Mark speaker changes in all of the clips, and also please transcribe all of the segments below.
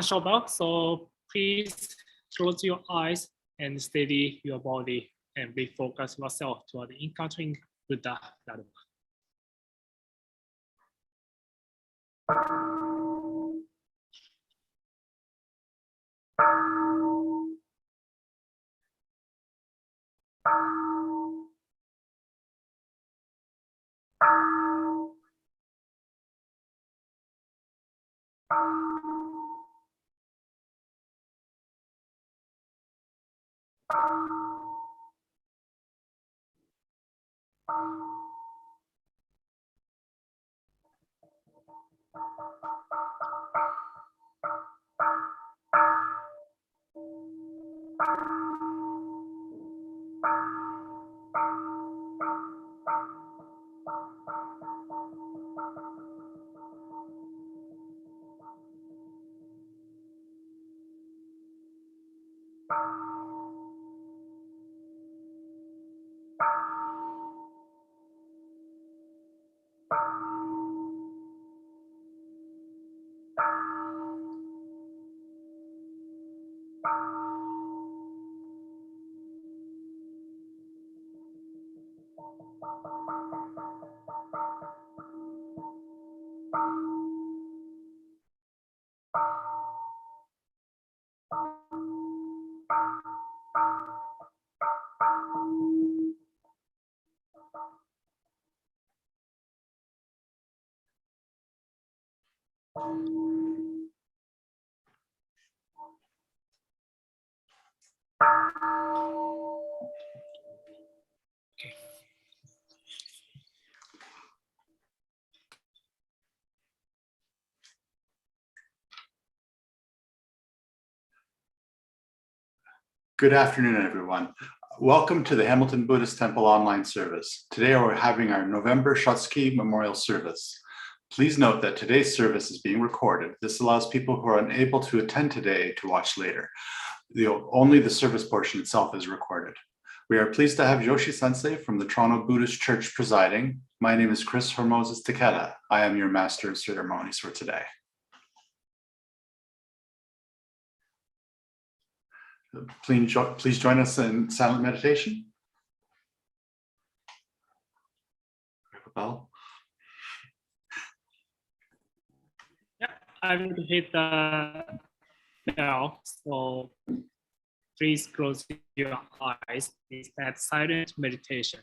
Speaker 1: shoulder. So please close your eyes and steady your body and refocus yourself toward encountering Buddha Dharma.
Speaker 2: Good afternoon, everyone. Welcome to the Hamilton Buddhist Temple online service. Today we're having our November Shotsuki memorial service. Please note that today's service is being recorded. This allows people who are unable to attend today to watch later. Only the service portion itself is recorded. We are pleased to have Yoshi Sensei from the Toronto Buddhist Church presiding. My name is Chris Hormozes Takeda. I am your Master of Ceremonies for today. Please join us in silent meditation.
Speaker 1: Yeah, I will hit the bell. So please close your eyes. It's that silent meditation.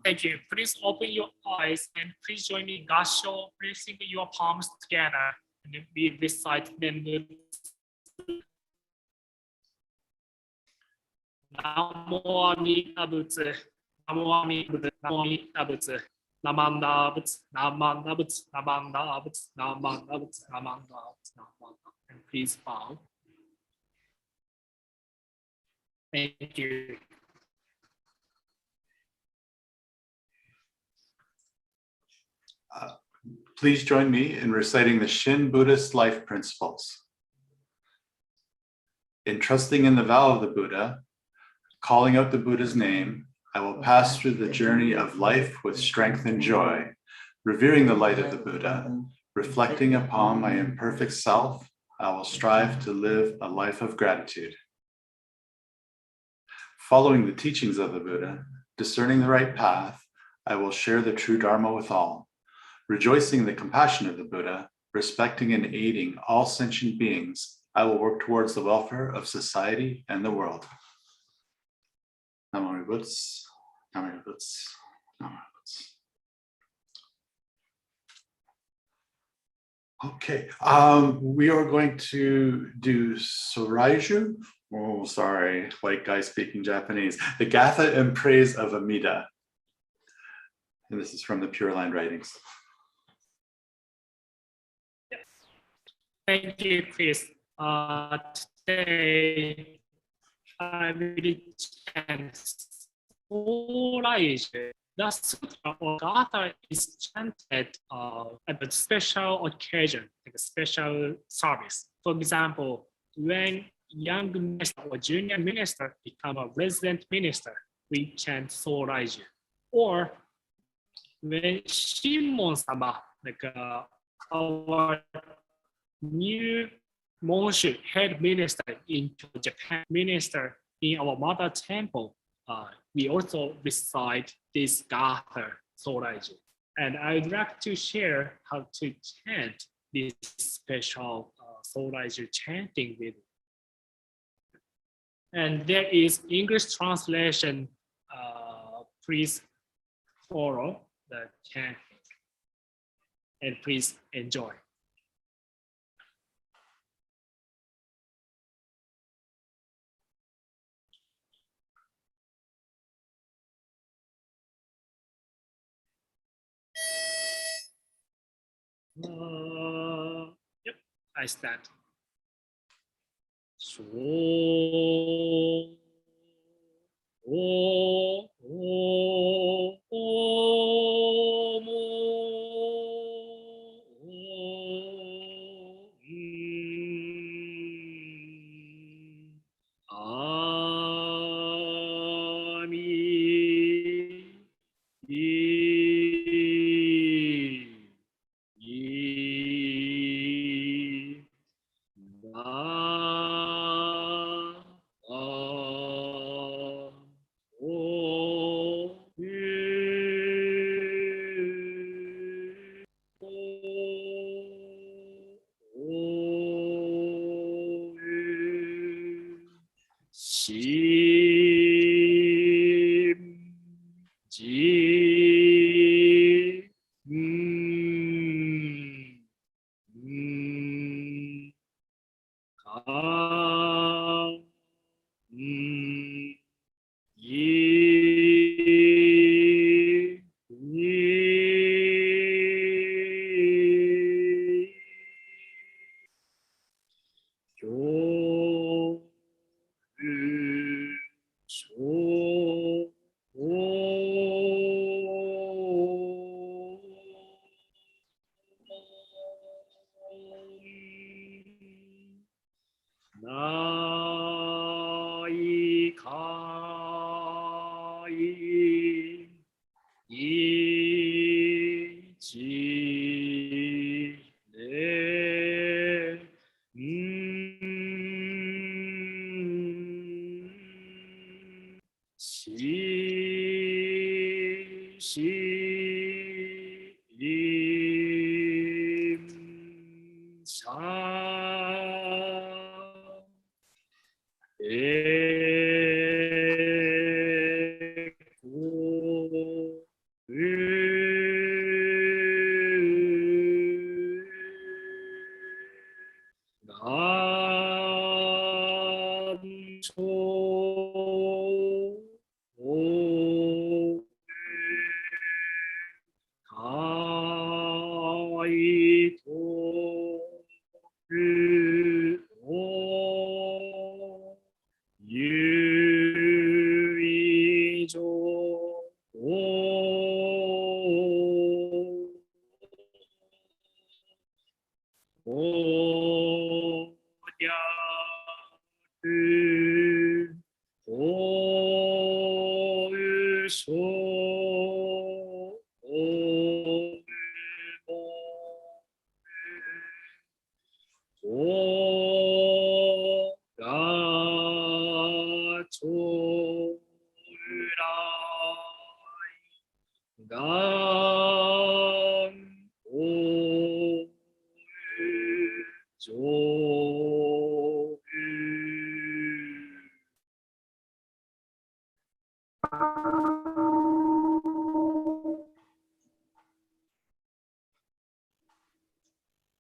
Speaker 1: Thank you. Please open your eyes and please join me in Gasho, placing your palms together and we recite the Namo Amida Butsu, Namo Amida Butsu, Namo Amida Butsu, Namanda Butsu, Namanda Butsu, Namanda Butsu, Namanda Butsu, Namanda Butsu, Namanda. And please bow. Thank you.
Speaker 2: Please join me in reciting the Shin Buddhist life principles. In trusting in the vow of the Buddha, calling out the Buddha's name, I will pass through the journey of life with strength and joy, revering the light of the Buddha, reflecting upon my imperfect self. I will strive to live a life of gratitude. Following the teachings of the Buddha, discerning the right path, I will share the true Dharma with all. Rejoicing in the compassion of the Buddha, respecting and aiding all sentient beings, I will work towards the welfare of society and the world. Namo Butsu, Namo Butsu, Namo Butsu. Okay, we are going to do Soraiju Oh, sorry, white guy speaking Japanese. The Gatha in praise of Amida. And this is from the Pure Land writings.
Speaker 1: Thank you, Chris. Today I will chant Orage. The Sutra or Gatha is chanted at a special occasion, like a special service. For example, when young minister or junior minister become a resident minister, we chant Soraiju. Or when Shimon-sama, like our new Monshu head minister into Japan, minister in our mother temple, we also recite this Gatha Soraiju. And I'd like to share how to chant this special Soraiju chanting with you. And there is English translation. Please follow the chanting and please enjoy. Yep, I stand. So,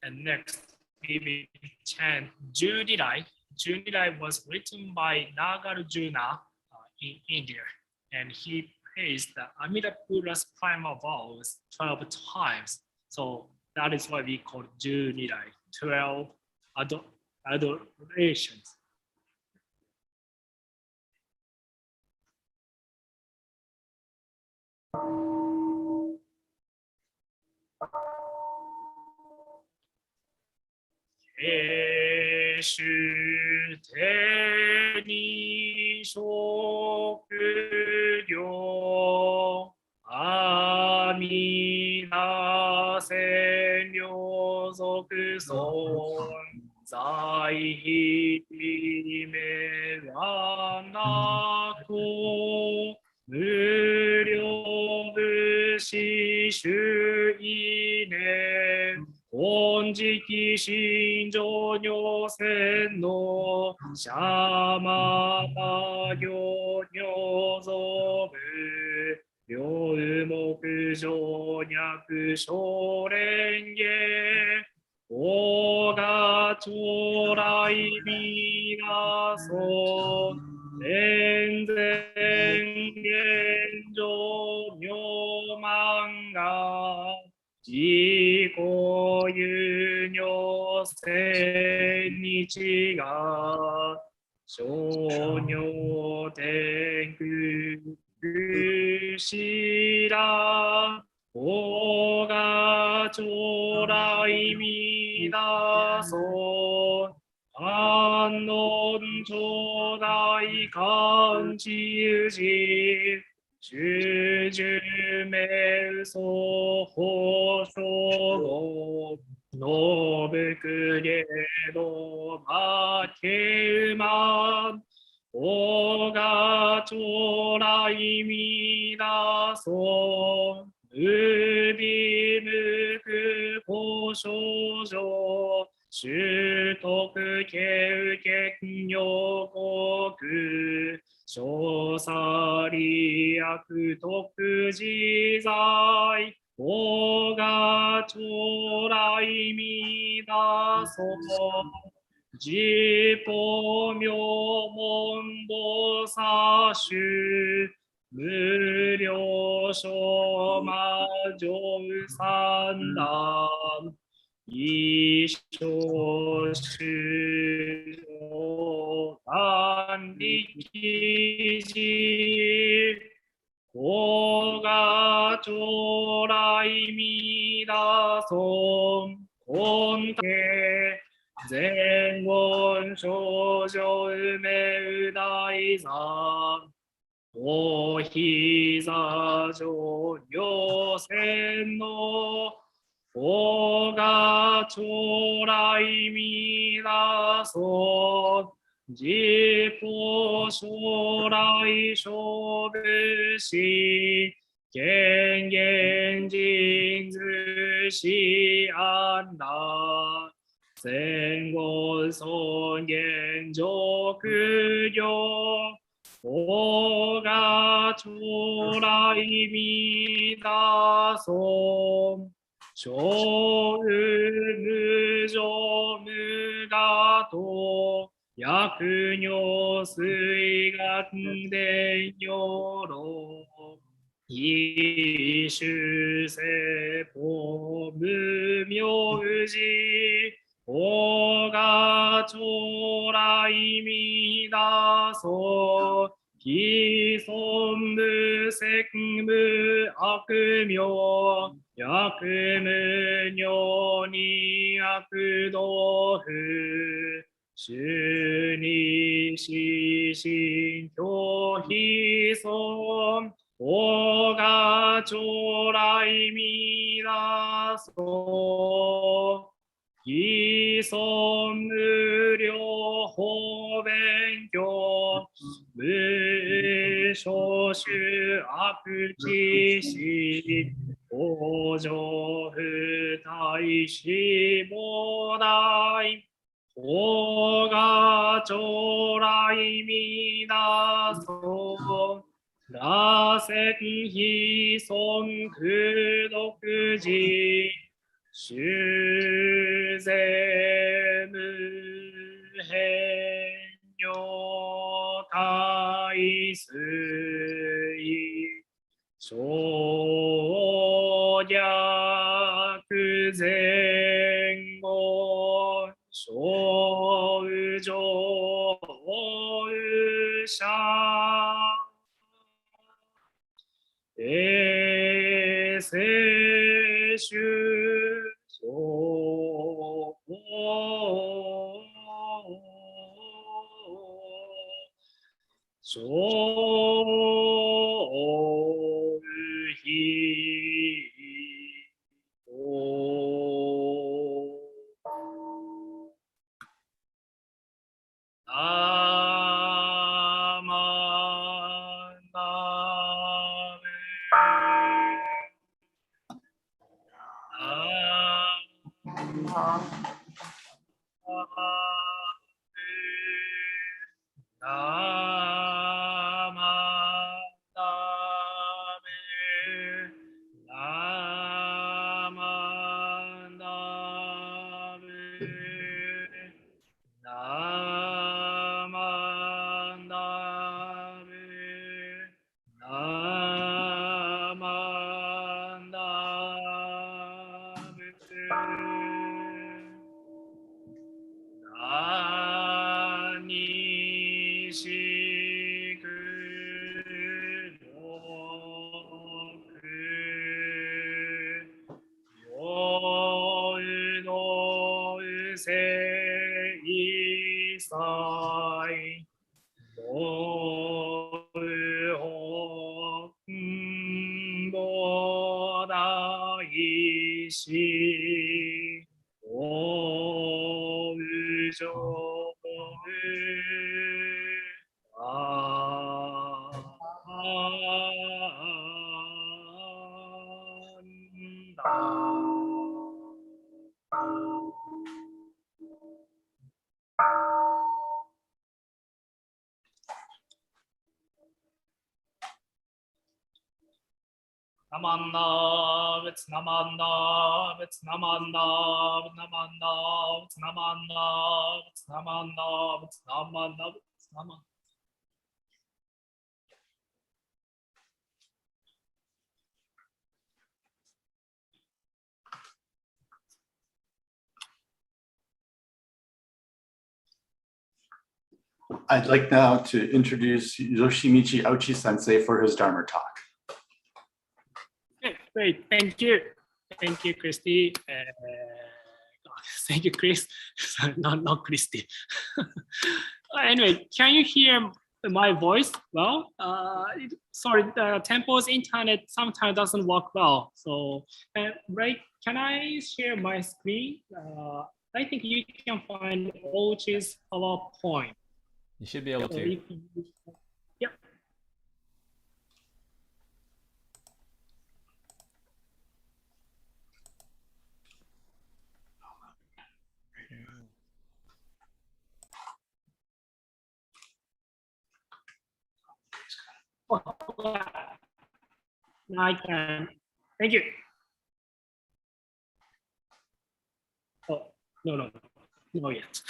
Speaker 1: And next, we will chant Judirai. Junilai was written by Nagarjuna in India, and he praised the Amida Buddha's primal vows 12 times. So that is why we call Junilai, 12 adorations. Eshu teni shokuryo amida senyo zokuson zai hime wa naku無料武士主義年本直心情女戦のシャマタ行女像部両目上脈小蓮華大が将来みなそう全然現状妙満が自己有尿千日が小尿天空しら大が将来みなそう安穏頂戴漢地有事主従名相法称号信くれど負け馬大が将来みなそう無備無垢交渉上習得経験予告小さり悪徳自在大が将来みなそう自法名門菩薩衆無料所魔女三段一生主上断力寺大が将来みなそんけ前言少女梅大山お膝上両線の大が将来みなそう自法将来勝負し権限人図し安な戦後尊厳上業大が将来みなそう小無常無我と薬尿水眼伝よろ異種性法無名寺大が将来みなそう既存無責無悪名薬無尿に悪道不主に死心拒否損大が将来みなそう既存無料法勉強無所主悪知識往生不大志望大法が将来みなそう羅刹非尊苦毒寺修税無弊水小逆前後小宇上宇者衛生主小Namanda, it's Namanda, it's Namanda, Namanda, it's Namanda, it's Namanda, it's Namanda, it's Namanda.
Speaker 2: I'd like now to introduce Yoshimichi Auchi Sensei for his Dharma talk.
Speaker 1: Okay, great, thank you. Thank you, Christy. Thank you, Chris. not Christy. Anyway, can you hear my voice well? Sorry, the Temple's internet sometimes doesn't work well. So, right, can I share my screen? I think you can find Auchi's PowerPoint.
Speaker 3: You should be able to.
Speaker 1: Yep. Now I can. Thank you. Oh, no yet.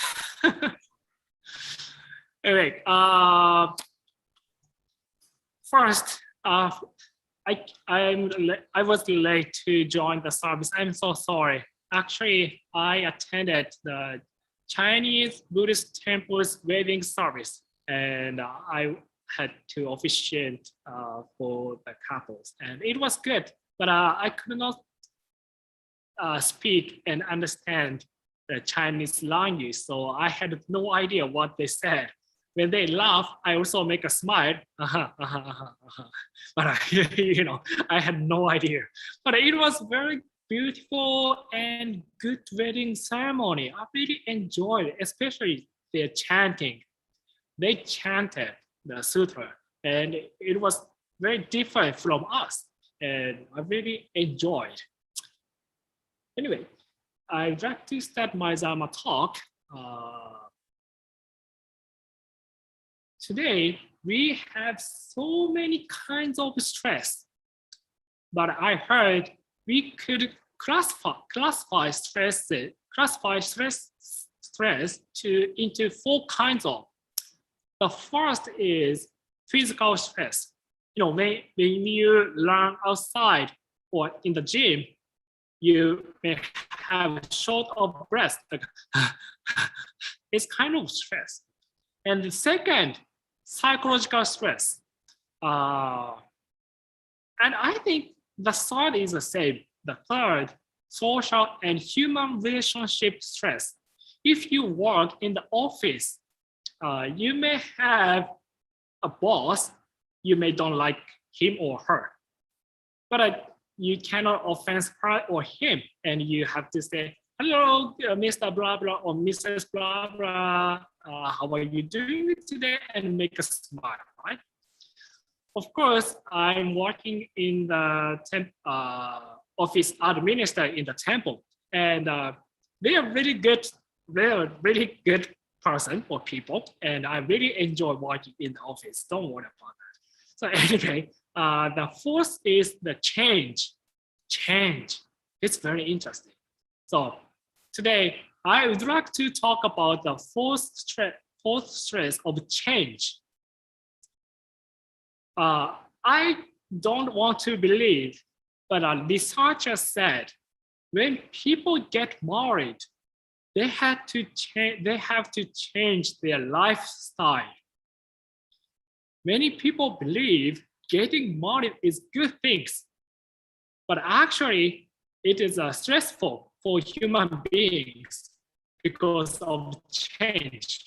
Speaker 1: Anyway, first, I was late to join the service. I'm so sorry. Actually, I attended the Chinese Buddhist temple's wedding service, and I had to officiate for the couples, and it was good. But I could not speak and understand the Chinese language, so I had no idea what they said. When they laugh, I also make a smile. But I had no idea. But it was very beautiful and good wedding ceremony. I really enjoyed it, especially their chanting. They chanted the sutra, and it was very different from us, and I really enjoyed. Anyway, I'd like to start my Dharma talk. Today, we have so many kinds of stress, but I heard we could classify stress into 4 kinds of. The first is physical stress. When you learn outside or in the gym, you may have short of breath. Like, it's kind of stress. And the second, psychological stress. And I think the third is the same. The third, social and human relationship stress. If you work in the office, you may have a boss, you may don't like him or her, but you cannot offend her or him, and you have to say, hello, Mr. Blah Blah or Mrs. Blah Blah, how are you doing today? And make a smile, right? Of course, I'm working in the office administrator in the temple, and they are really good. They are really good person or people, and I really enjoy working in the office. Don't worry about that. So anyway, the fourth is the change. Change. It's very interesting. So today I would like to talk about the fourth stress of change. I don't want to believe, but a researcher said when people get married, they have to change their lifestyle. Many people believe getting married is good things, but actually it is stressful for human beings because of change.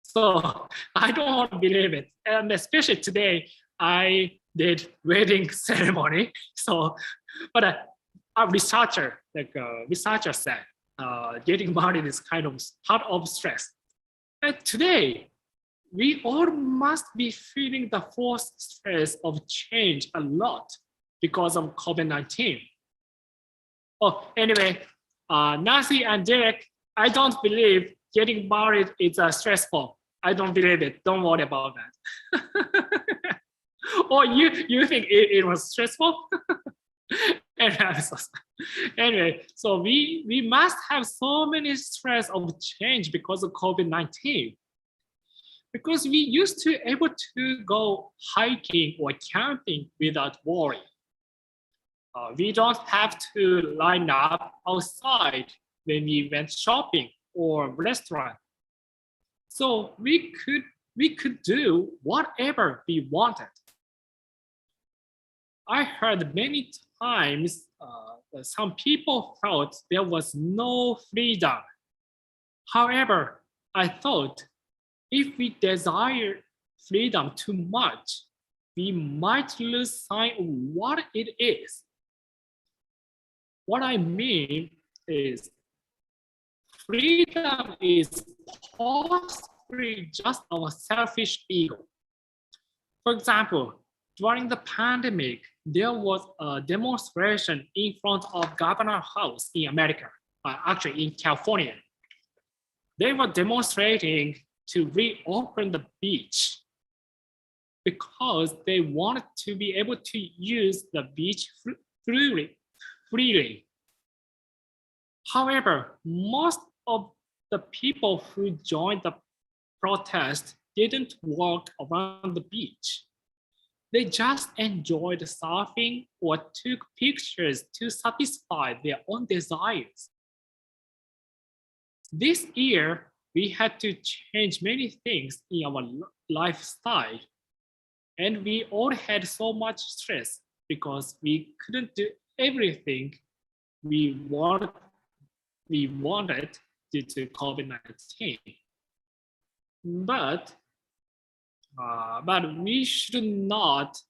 Speaker 1: So I don't want to believe it. And especially today, I did wedding ceremony. So, but a researcher said, getting married is kind of part of stress. And today, we all must be feeling the forced stress of change a lot because of COVID-19. Oh, anyway, Nancy and Derek, I don't believe getting married is stressful. I don't believe it. Don't worry about that. Or you think it was stressful? Anyway, so we must have so many stress of change because of COVID-19. Because we used to able to go hiking or camping without worry. We don't have to line up outside when we went shopping or restaurant. So we could do whatever we wanted. I heard many times some people felt there was no freedom. However, I thought if we desire freedom too much, we might lose sight of what it is. What I mean is freedom is possibly just our selfish ego. For example, during the pandemic, there was a demonstration in front of Governor House in America, actually in California. They were demonstrating to reopen the beach because they wanted to be able to use the beach freely. However, most of the people who joined the protest didn't walk around the beach. They just enjoyed surfing or took pictures to satisfy their own desires. This year, we had to change many things in our lifestyle, and we all had so much stress because we couldn't do everything we wanted due to COVID-19. But we should not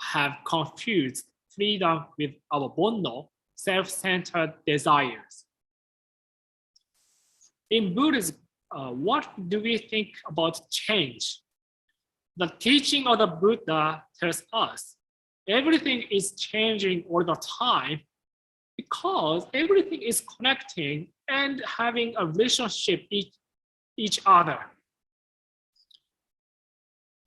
Speaker 1: have confused freedom with our bono, self-centered desires. In Buddhism, what do we think about change? The teaching of the Buddha tells us everything is changing all the time because everything is connecting and having a relationship with each other.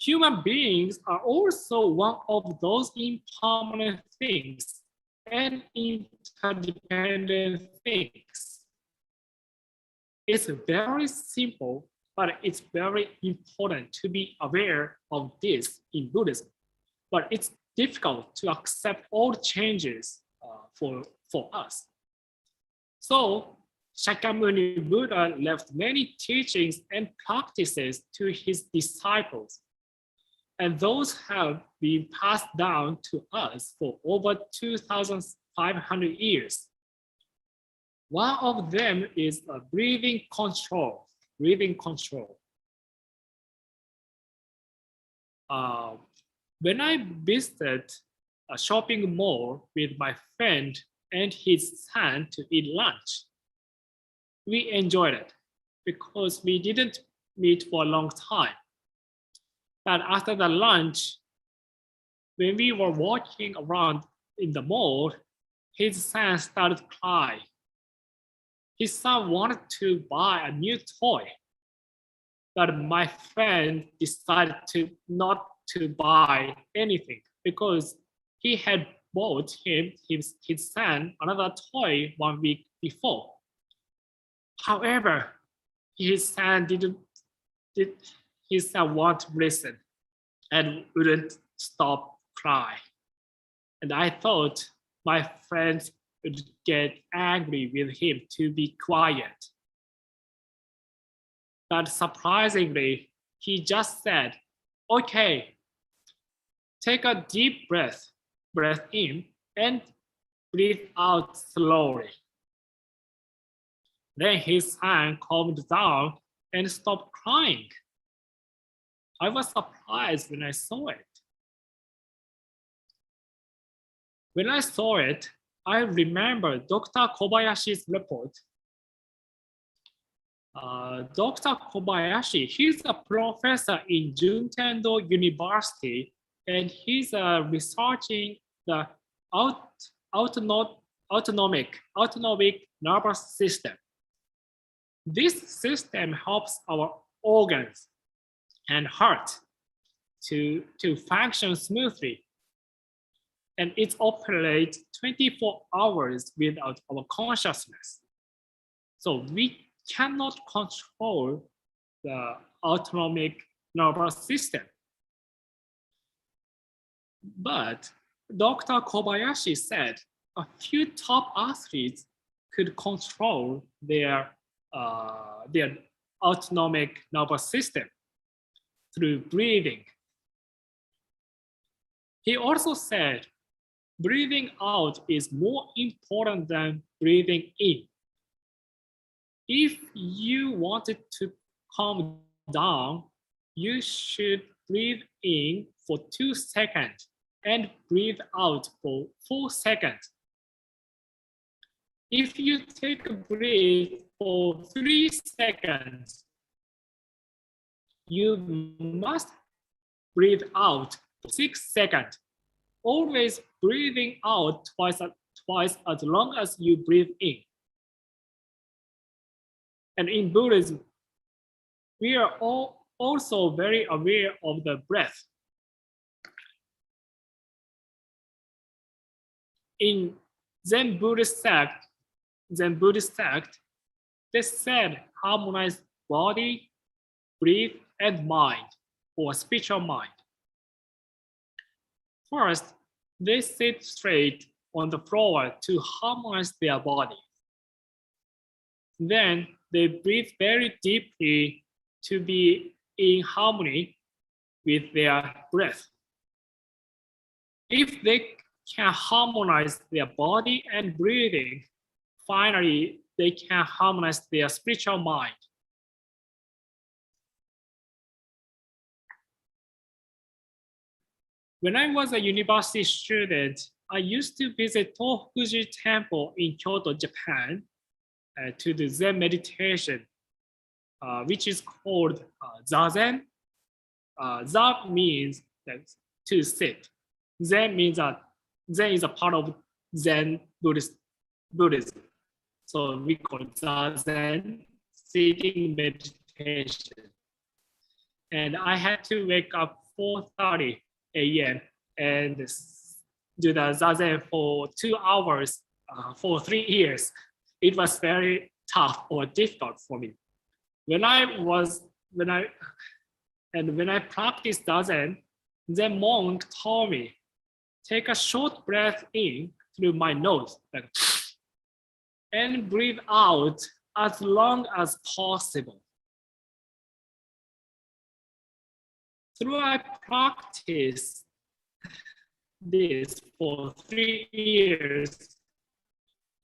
Speaker 1: Human beings are also one of those impermanent things and interdependent things. It's very simple but it's very important to be aware of this in Buddhism. But it's difficult to accept all changes for us. So Shakyamuni Buddha left many teachings and practices to his disciples, and those have been passed down to us for over 2,500 years. One of them is a breathing control. Breathing control. When I visited a shopping mall with my friend and his son to eat lunch, we enjoyed it because we didn't meet for a long time. But after the lunch, when we were walking around in the mall, his son started crying. His son wanted to buy a new toy, but my friend decided not to buy anything because he had bought his son another toy 1 week before. However, his son won't listen and wouldn't stop crying. And I thought my friends would get angry with him to be quiet. But surprisingly, he just said, okay, take a deep breath in and breathe out slowly. Then his son calmed down and stopped crying. I was surprised when I saw it. When I saw it, I remember Dr. Kobayashi's report. Dr. Kobayashi, he's a professor in Juntendo University, and he's researching the autonomic nervous system. This system helps our organs and heart to function smoothly. And it operates 24 hours without our consciousness. So we cannot control the autonomic nervous system. But Dr. Kobayashi said a few top athletes could control their autonomic nervous system through breathing. He also said breathing out is more important than breathing in. If you wanted to calm down, you should breathe in for 2 seconds and breathe out for 4 seconds. If you take a breath for 3 seconds, you must breathe out for 6 seconds. Always breathing out twice as long as you breathe in. And in Buddhism, we are all also very aware of the breath. In Zen Buddhist sect, they said harmonize body, breath, and mind, or spiritual mind. First, they sit straight on the floor to harmonize their body. Then they breathe very deeply to be in harmony with their breath. If they can harmonize their body and breathing, finally, they can harmonize their spiritual mind. When I was a university student, I used to visit Tohokuji Temple in Kyoto, Japan, to do Zen meditation, which is called Zazen. Za means to sit. Zen means that Zen is a part of Zen Buddhism. So we call it Zazen, sitting meditation. And I had to wake up 4:30 a.m. and do the Zazen for 2 hours for 3 years. It was very tough or difficult for me. When I was when I practice Zazen, the monk told me, take a short breath in through my nose, like, and breathe out as long as possible. Through I practice this for 3 years,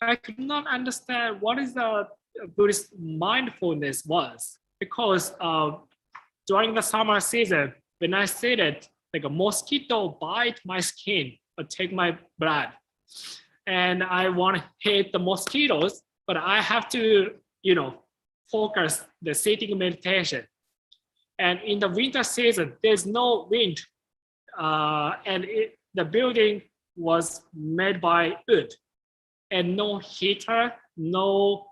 Speaker 1: I could not understand what is the Buddhist mindfulness was, because during the summer season, when I said it, like a mosquito bite my skin or take my blood, and I want to hit the mosquitoes, but I have to, focus the sitting meditation. And in the winter season, there's no wind, and the building was made by wood, and no heater, no,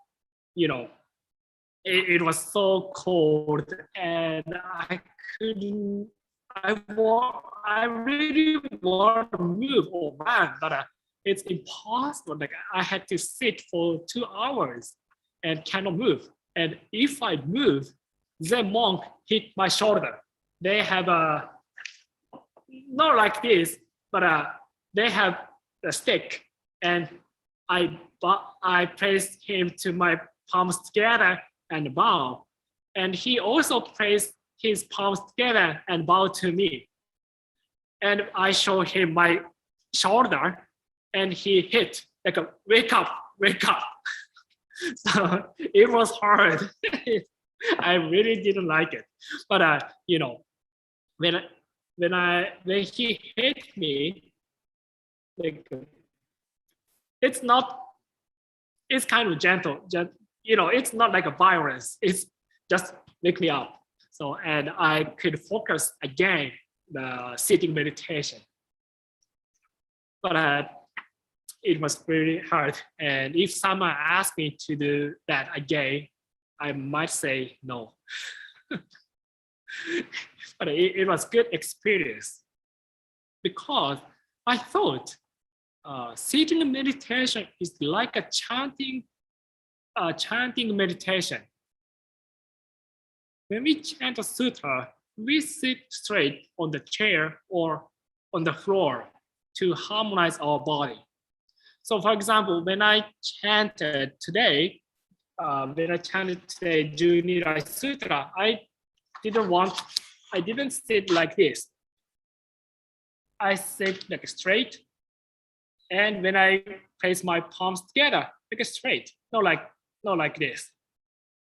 Speaker 1: it was so cold, and I couldn't. I really want to move or run, but it's impossible. Like I had to sit for 2 hours and cannot move. And if I move, the monk hit my shoulder. They have not like this, but they have a stick, and I placed him to my palms together and bow, and he also placed his palms together and bowed to me. And I showed him my shoulder, and he hit like a wake up. So it was hard. I really didn't like it, but when he hit me, like it's kind of gentle. It's not like a violence. It's just wake me up. So, and I could focus again the sitting meditation. But it was really hard. And if someone asked me to do that again, I might say no. But it was good experience, because I thought sitting meditation is like a chanting meditation. When we chant a sutra, we sit straight on the chair or on the floor to harmonize our body. So for example, when I chanted today, Junirai Sutra, I didn't sit like this. I sit like straight, and when I place my palms together, like straight, not like this,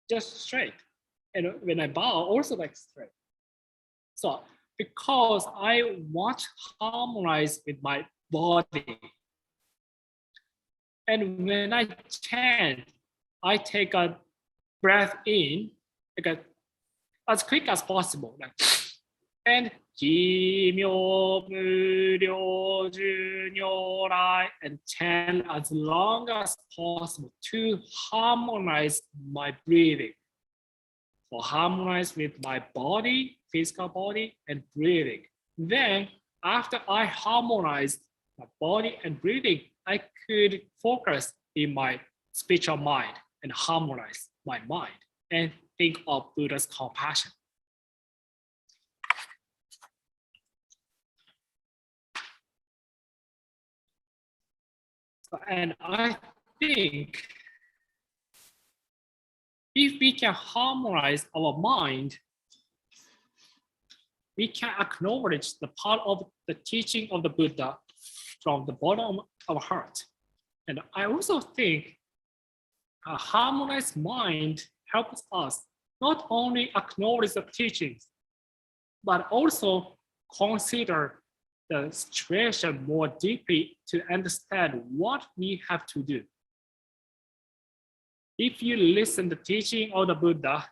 Speaker 1: just straight. And when I bow, also like straight. So because I want to harmonize with my body, and when I chant, I take a breath in, like as quick as possible, like, and and chant as long as possible to harmonize my breathing, or harmonize with my body, physical body, and breathing. Then after I harmonized my body and breathing, I could focus in my spiritual mind and harmonize my mind and think of Buddha's compassion. And I think if we can harmonize our mind, we can acknowledge the part of the teaching of the Buddha from the bottom of our heart. And I also think a harmonized mind helps us not only acknowledge the teachings, but also consider the situation more deeply to understand what we have to do. If you listen to the teaching of the Buddha,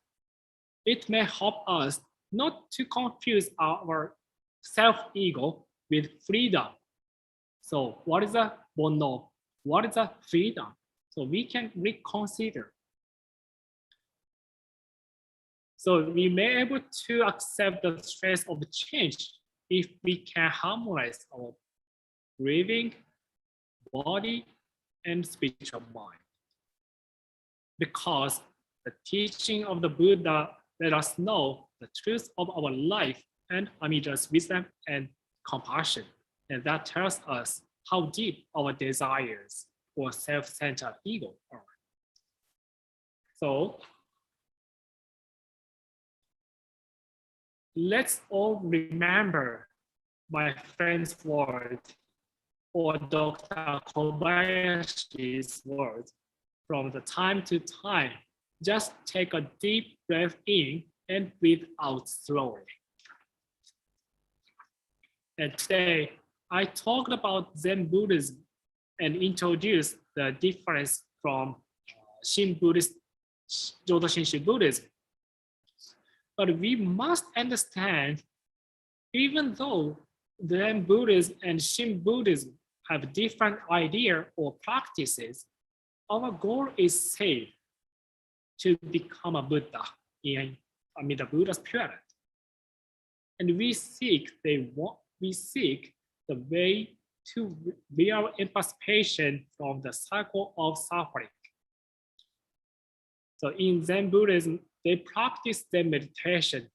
Speaker 1: it may help us not to confuse our self-ego with freedom. So what is a bono? What is a freedom? So we can reconsider. So we may be able to accept the stress of the change if we can harmonize our breathing, body, and spiritual mind. Because the teaching of the Buddha let us know the truth of our life and Amida's wisdom and compassion. And that tells us how deep our desires or self-centered ego are. So let's all remember my friend's word or Dr. Kobayashi's words from the time to time. Just take a deep breath in and breathe out slowly. And today, I talked about Zen Buddhism and introduced the difference from Shin Buddhist, Jodo Shinshu Buddhism. But we must understand, even though Zen Buddhism and Shin Buddhism have different ideas or practices, our goal is same, to become a Buddha amid the Buddha's pyramid. And we seek the way to real emancipation from the cycle of suffering. So in Zen Buddhism, they practice their meditation.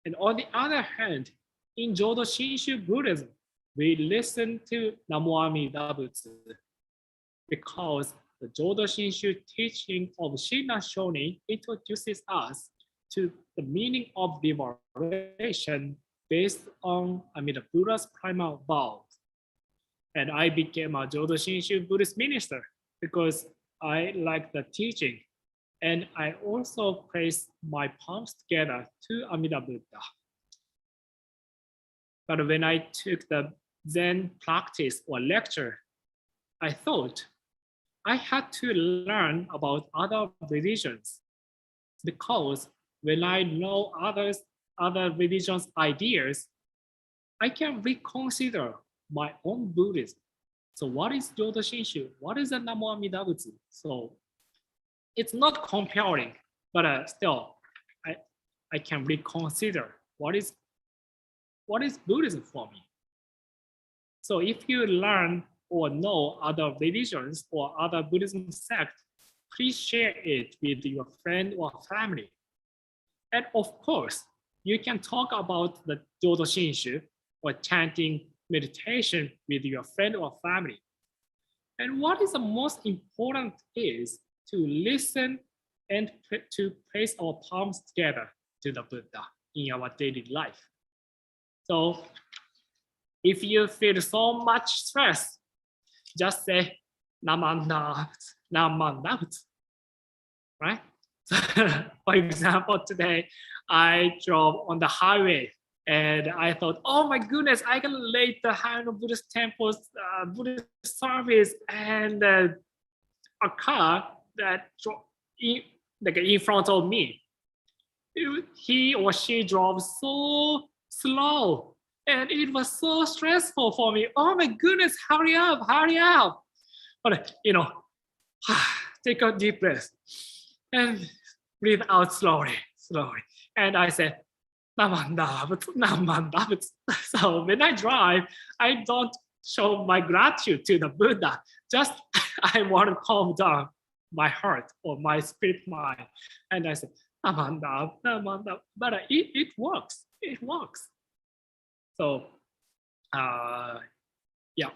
Speaker 1: And on the other hand, in Jodo Shinshu Buddhism, we listen to Namo Amida Butsu because the Jodo Shinshu teaching of Shinran Shonin introduces us to the meaning of liberation based on Amida Buddha's primal vows. And I became a Jodo Shinshu Buddhist minister because I like the teaching. And I also placed my palms together to Amida Buddha. But when I took the Zen practice or lecture, I thought I had to learn about other religions because when I know other religions' ideas, I can reconsider my own Buddhism. So what is Jodo Shinshu? What is the Namo Amida Butsu? So it's not compelling, but still, I can reconsider what is Buddhism for me. So if you learn or know other religions or other Buddhism sects, please share it with your friend or family. And of course, you can talk about the Jodo Shinshu or chanting meditation with your friend or family. And what is the most important is to listen and to place our palms together to the Buddha in our daily life. So if you feel so much stress, just say Namanda, Namanda, right? For example, today I drove on the highway and I thought, oh my goodness, I can late the Hanno Buddhist temple's Buddhist service, and a car that in front of me, he or she drove so slow, and it was so stressful for me. Oh my goodness, hurry up, hurry up. But take a deep breath and breathe out slowly. And I said, Namanda. So when I drive, I don't show my gratitude to the Buddha. Just I want to calm down my heart or my spirit mind. And I said, Namanda. But it works. It works. So, yeah.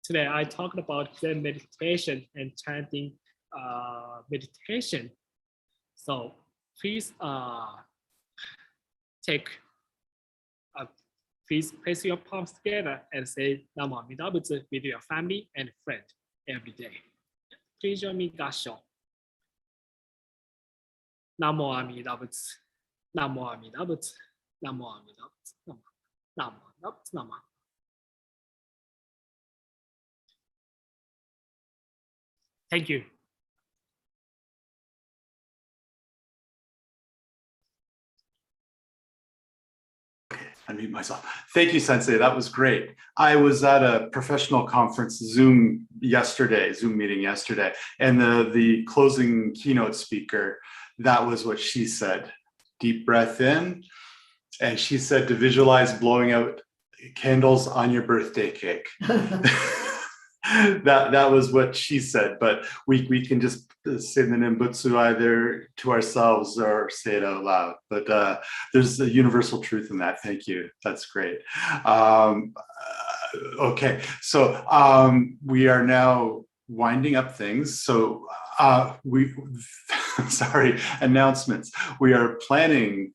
Speaker 1: Today I talked about Zen meditation and chanting meditation. So please please place your palms together and say Namo Amida Butsu with your family and friend every day. Please join me, Gasho. Namo Amida Butsu. Namo Amida Butsu. Namo Amida Butsu. Namo Amida Butsu. Namo. Thank you.
Speaker 2: Unmute myself. Thank you, Sensei. That was great. I was at a professional conference Zoom meeting yesterday, and the closing keynote speaker, that was what she said. Deep breath in, and she said to visualize blowing out candles on your birthday cake. that was what she said, but we can just say the Nembutsu either to ourselves or say it out loud. But there's a universal truth in that. Thank you. That's great. Okay, so we are now winding up things. So sorry, announcements. We are planning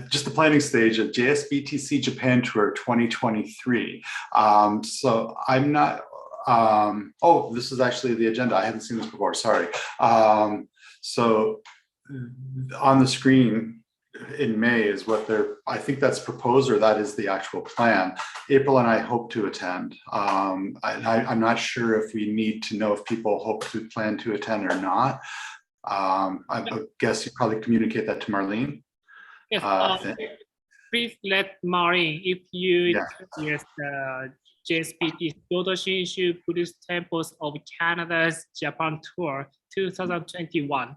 Speaker 2: just the planning stage of JSBTC Japan Tour 2023. So I'm not, oh, this is actually the agenda. I haven't seen this before, sorry. So on the screen in May is what I think that's proposed, or that is the actual plan. April and I hope to attend. I'm not sure if we need to know if people hope to plan to attend or not. I guess you probably communicate that to Marlene.
Speaker 1: Yes, please let Marlene, if you yes, JSBT Kyoto Shinshu Buddhist Temples of Canada's Japan Tour 2021.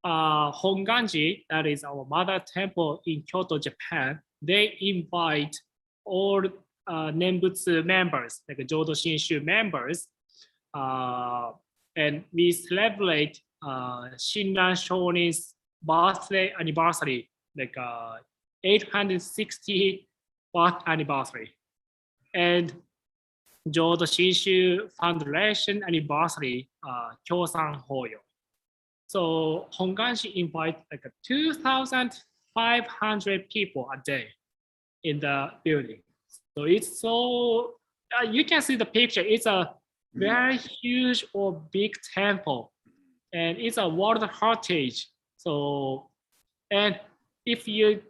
Speaker 1: Honganji, that is our mother temple in Kyoto, Japan, they invite all Nembutsu members, like Jodo Shinshu members, and we celebrate Shinran Shonin's birthday anniversary, like 860 birth anniversary, and Jodo Shinshu Foundation anniversary, Kyosan Hoyo. So Honganji invite like 2,500 people a day in the building. So it's so, you can see the picture. It's a very huge or big temple, and it's a World Heritage. So, and if you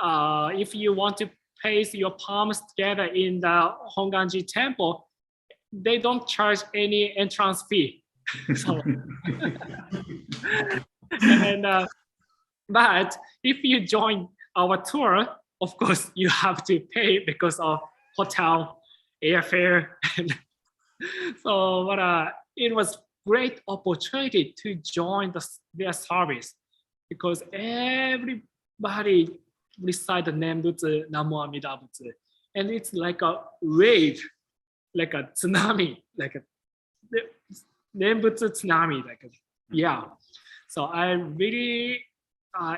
Speaker 1: want to place your palms together in the Honganji temple, they don't charge any entrance fee. So, and but if you join our tour, of course you have to pay because of hotel, airfare. So, but it was great opportunity to join their service, because everybody recite the Nembutsu Namo Amida Butsu, and it's like a wave, like a tsunami, like a Nembutsu tsunami, like yeah. So I really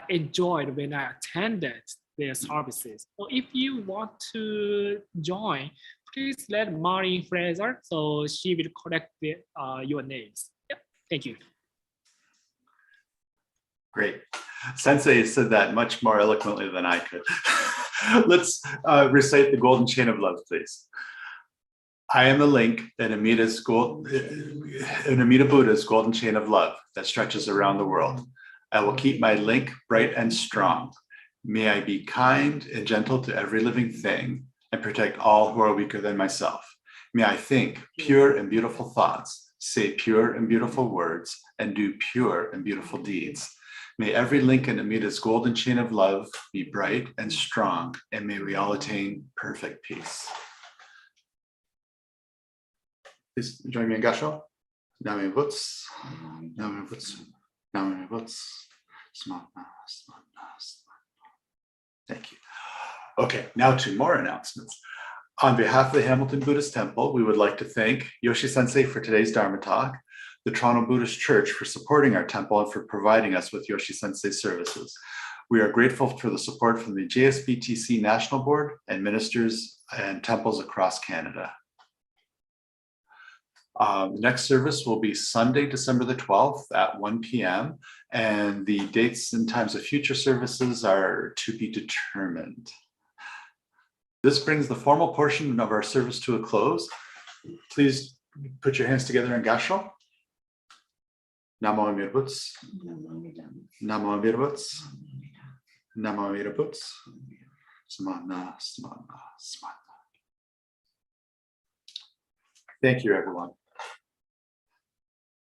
Speaker 1: enjoyed when I attended their services. So if you want to join, please let Marlene Fraser, so she will correct your names. Yeah, thank you.
Speaker 2: Great. Sensei said that much more eloquently than I could. Let's recite the golden chain of love, please. I am the link in Amida Buddha's golden chain of love that stretches around the world. I will keep my link bright and strong. May I be kind and gentle to every living thing and protect all who are weaker than myself. May I think pure and beautiful thoughts, say pure and beautiful words, and do pure and beautiful deeds. May every link in Amida's golden chain of love be bright and strong, and may we all attain perfect peace. Please join me in Gasho. Name Butsu, Name Butsu, Name Butsu. Thank you. Okay, now 2 more announcements. On behalf of the Hamilton Buddhist Temple, we would like to thank Yoshi Sensei for today's Dharma talk, the Toronto Buddhist Church for supporting our temple and for providing us with Yoshi Sensei services. We are grateful for the support from the JSBTC National Board and ministers and temples across Canada. The next service will be Sunday, December the 12th at 1 p.m. and the dates and times of future services are to be determined. This brings the formal portion of our service to a close. Please put your hands together in Gasho. Namo Amida Butsu. Namo Amida Butsu. Namo Amida Butsu. Samana, Samana, Samana. Thank you, everyone.